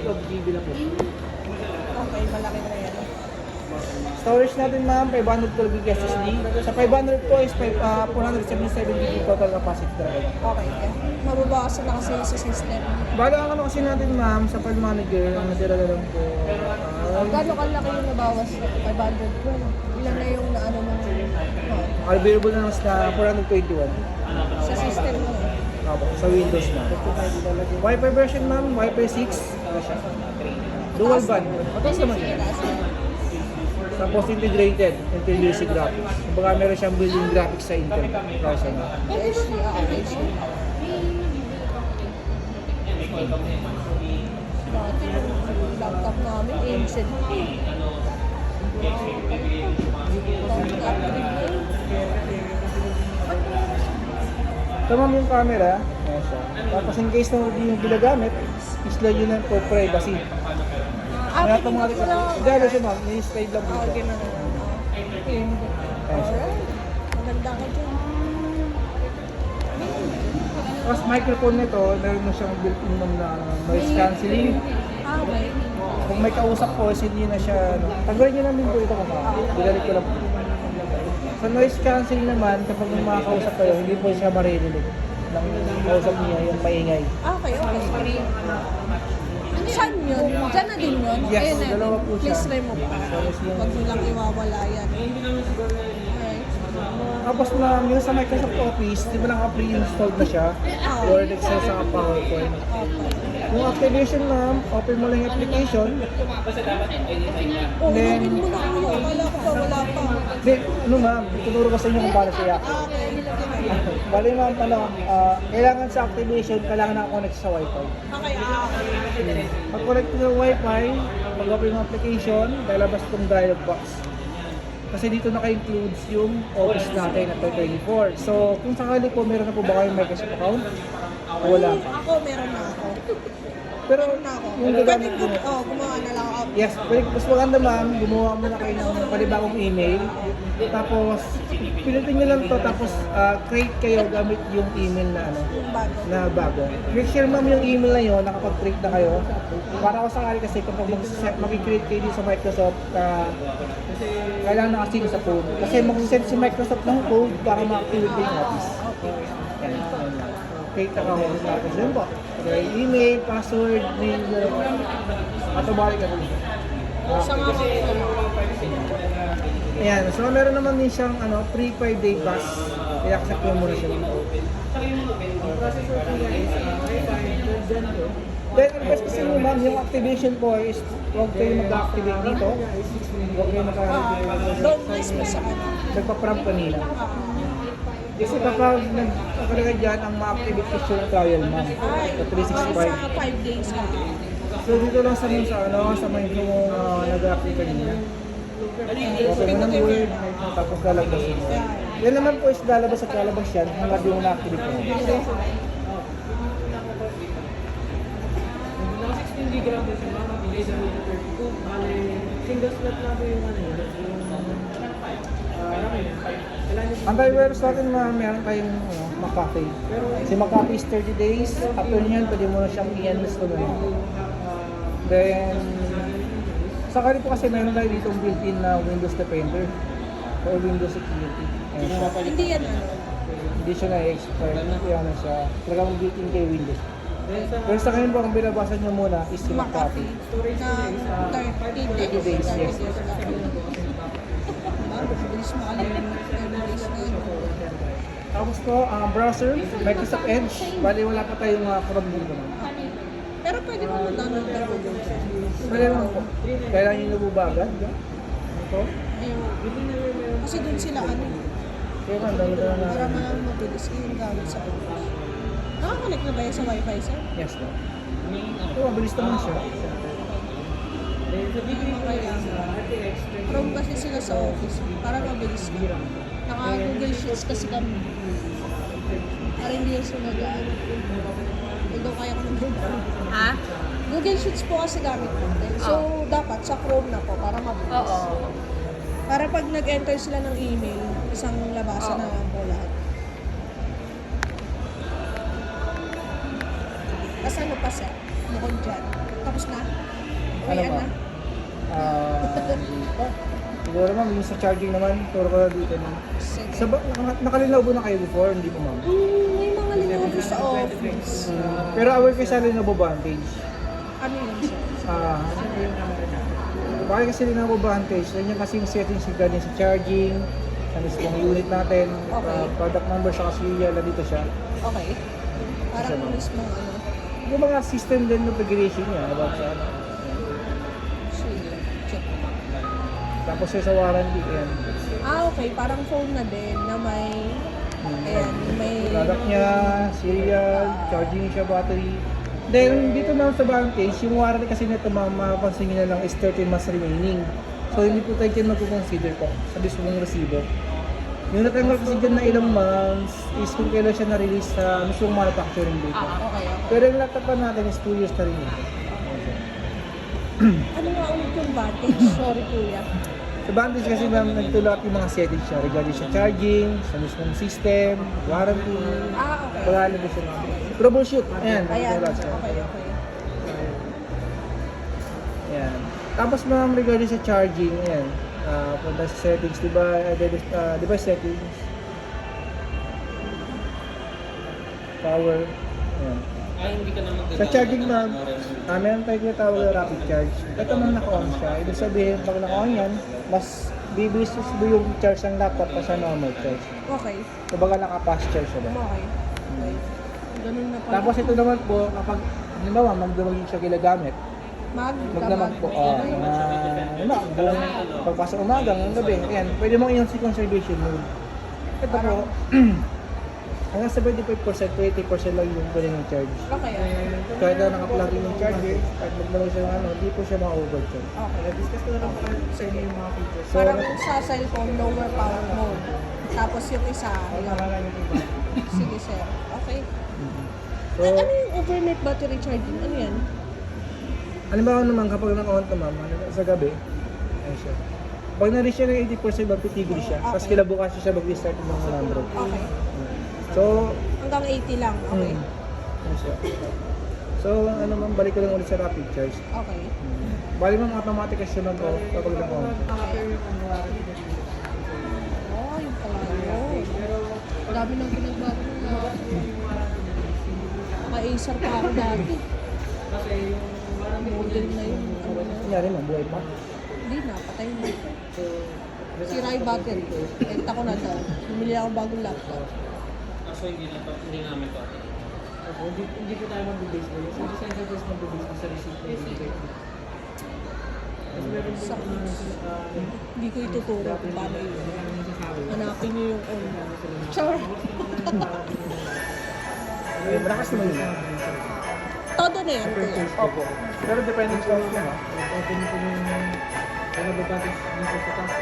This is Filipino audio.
of GB na po. Okay, malaki na yan. Storage natin ma'am, 512 GB SSD. Sa 500 po is 477 GB total capacity drive. Okay, yeah. Mababawasan na kasi sa system. Bala ang ano kasi natin ma'am, sa file manager, ang natira na lang po. Gano'n kalaki yung nabawas? 500 po. Ilan na yung naano ng Available na mas na 421. sa system mo? Opo, sa Windows na. Wi-Fi version ma'am, Wi-Fi 6. Dual band. Mataas naman yan. Tapos integrated, Intel UC graphics. Kumbaga meron siyang built-in graphics sa Intel. Version na. HD, HD. Dati yung laptop namin, ancient. Ito ma'am yung camera. Ayan siya. Tapos in case na hindi yung ginagamit, islide yun lang for privacy. Kaya itong mga gala siya ma'am, ni-slide lang dito. Okay na naman. Ayan siya. Alright. Maganda ka dyan. Tapos microphone nito, meron mo siyang built-in na noise cancelling. Okay. Kung may kausap po, hindi na siya, tanggalin niyo namin po ito kung Digalit ko lang po. Sa noise cancelling naman, kapag may mga kausap kayo, hindi po siya maririnig. Nang kausap niya, yung maingay. Okay, okay. Saan yun? Diyan na din yun? Yes, Ayun na. dalawa po siya. Please remove pa. Huwag mo lang iwawala yan. Okay. Tapos ma'am, yung sa Microsoft Office, di ba lang pre-installed na siya? Word, Excel, sa PowerPoint. Yung activation ma'am, open mo lang yung application. Oh, Then, login mo na ako. Akala ko pa wala pa. di, ano ma'am, ituturo ko sa inyo kung paano siya. Okay. Bali ma'am, kailangan sa activation, kailangan na-connect sa Wi-Fi. Okay, okay. Pag connect sa Wi-Fi, pag-open ng application, lalabas itong dialog box. Kasi dito naka-includes yung office natin at 24. So, kung sakali po, meron na po ba kayong Microsoft account? O wala pa? Ako, meron na ako. Pero, Meron na ako. yung Pwede gagamit ko, mo, gumawa na lang ako. yes, pwede, mas maganda ma'am, gumawa muna kayo ng panibagong email. Tapos, pilitin nyo lang to tapos create kayo gamit yung email na ano, Yung bago. na bago. Make sure ma'am yung email na yun, nakapag-create na kayo. Para ako sakali kasi kapag mag-create kayo din sa Microsoft, kailangan naka-sync sa phone. Kasi mag-send si Microsoft ng code para ma-activate yung office. Yan, yan lang. Create account tapos yun po. Okay, email, password, mail, automatic na rin. Sa mga mga Ayan, so meron naman din siyang free 5-day pass. Kaya accept mo muna siya. Then, ang best kasi nyo ma'am, yung activation po is huwag kayo mag-activate dito. Huwag kayo don't mismo sa kanya. nagpa-prompt kanina. Kasi kapag nagkakalagay dyan, ang ma-activate is yung trial ma'am. Ay, Sa 365. sa 5 days ka. So dito lang sa may nag-activate kanina. Okay mo ng word, tapos lalabas yun. Yan naman po is lalabas at lalabas yan hanggang yung na-activate mo. Single slot na po yung antivirus natin meron tayong McAfee. Si McAfee is 30 days. After nyan, pwede mo na siyang i-install na. Then, sakali po kasi meron tayo dito built-in na Windows Defender or Windows Security. Ayan siya. Hindi yan ano. Hindi siya na-expire. Kaya na siya. Talagang built-in kay Windows. Pero sa kanya po, kung binabasa nyo muna is si McAfee. Na 30 30 days, yes. Bilis mo alam yung days na yun. Tapos po, browser, Microsoft Edge. Bali, wala pa tayong Chrome dito. Pero pwede mo mag-download na Google. Pwede naman po. Kailangan yung nabubagan. Ito. Ayun. Kasi dun sila ano. Kaya man, download na Para natin. malang mabilis yung gamit sa office. Nakakonect na ba yan sa wifi, sir? Yes, no. Ito, mabilis naman siya. Kaya, Chrome kasi sila sa office. Para mabilis ka. Naka-Google Sheets kasi kami. Para hindi yung sumagaan. Although kaya ko naman. Ha? Google Sheets po kasi gamit natin. So, dapat sa Chrome na po para mabilis. Oo. Para pag nag-enter sila ng email, isang labasan na lang po lahat. Tapos ano pa sir? Bukod dyan. Tapos na? Ano Uwian ba? na? Hindi pa. Siguro ma'am, yung sa charging naman, turo ko na dito na. Sige. Nakalinaw na kayo before, hindi po ma'am. May mga linovo sa office. Pero aware kayo sa Lenovo Vantage. Ano yun siya? Bakit kasi Lenovo Vantage? Yan yung kasing settings regarding sa charging, sa mismong unit natin, Okay. product number sa serial, nandito siya. Okay. Parang Sige. mismo ano. Yung mga system din configuration niya, about sa ano. Sige. Check. Tapos yung sa warranty, yan. Okay. Parang phone na din na may... Ayan, may... Product niya, serial, charging siya, battery. Then, dito naman sa Vantage, yung warranty kasi nito mapapansin nyo na lang is 13 months remaining. So, hindi po tayo dyan mag-consider po sa mismong resibo. Yung natanggal kasi dyan na ilang months is kung kailan siya na-release sa mismong manufacturing date. Okay. Pero yung laptop pa natin is 2 years na rin yun. Ano nga ulit yung Vantage? Sorry, kuya. Sa Vantage kasi ma'am, nagtulak yung mga settings siya regarding sa charging, sa mismong system, warranty. Okay. Wala na ba siya ma'am? Troubleshoot. Ayan. Ayan. wala siya. Okay. Ayan. Tapos ma'am, regarding sa charging, ayan. Punta sa settings, device settings. Power. Ayan. Ay, hindi ka na Sa charging ma'am, meron tayo tinatawag na rapid charge. Ito man naka-on siya. Ibig sabihin, pag naka-on yan, mas bibilis mo yung charge ng laptop pa sa normal charge. Okay. Kumbaga naka-fast charge siya ba? Okay. Ganun na pala. Tapos ito naman po, kapag halimbawa, magdamagin siya ginagamit, magdamag po, buong pagpasok umaga hanggang gabi, ayan, pwede mong i-on si conservation mode. Ito po, hanggang 75%, 20% lang yung pwede ng charge. Okay. Kahit na naka-plug in yung charger, kahit magdamag siya ng ano, hindi po siya ma-overcharge. Okay. Discuss ko na lang po sa inyo yung mga features. So, Parang sa cellphone, lower power mode. Tapos yung isa, yung... Sige, sir. Okay. so, Ano yung overnight battery charging? Ano yan? halimbawa naman kapag naka-on to ma'am, sa gabi, ayun siya. Pag na-reach siya ng 80%, magpitigil siya. Tapos Okay. kilabukas siya mag-restart ng mga Android. Okay. So, Hanggang 80 lang. Okay. ayun siya. So, ano ma'am, balik ko lang ulit sa rapid charge. Okay. Bali ma'am, automatic kasi mag-off kapag naka-on. Oh, yung pala yun. Dami nang pinagbago na. Naka-Acer pa ako dati. Model na yun. Ano na. Nangyari ma'am, buhay pa. Hindi na, patay na. Sira yung battery. Benta ko na daw. Bumili ako bagong laptop. Kaso hindi namin to. Hindi po tayo mag-base mo. Yung design sa just mag-base sa receipt ng Sakit. Hindi ko ituturo kung paano yun. Hanapin niyo yung on. Char! Malakas naman yun. Todo na yan, kuya. Opo. Pero depende sa off naman. Open po yung nagbabatis dito sa task.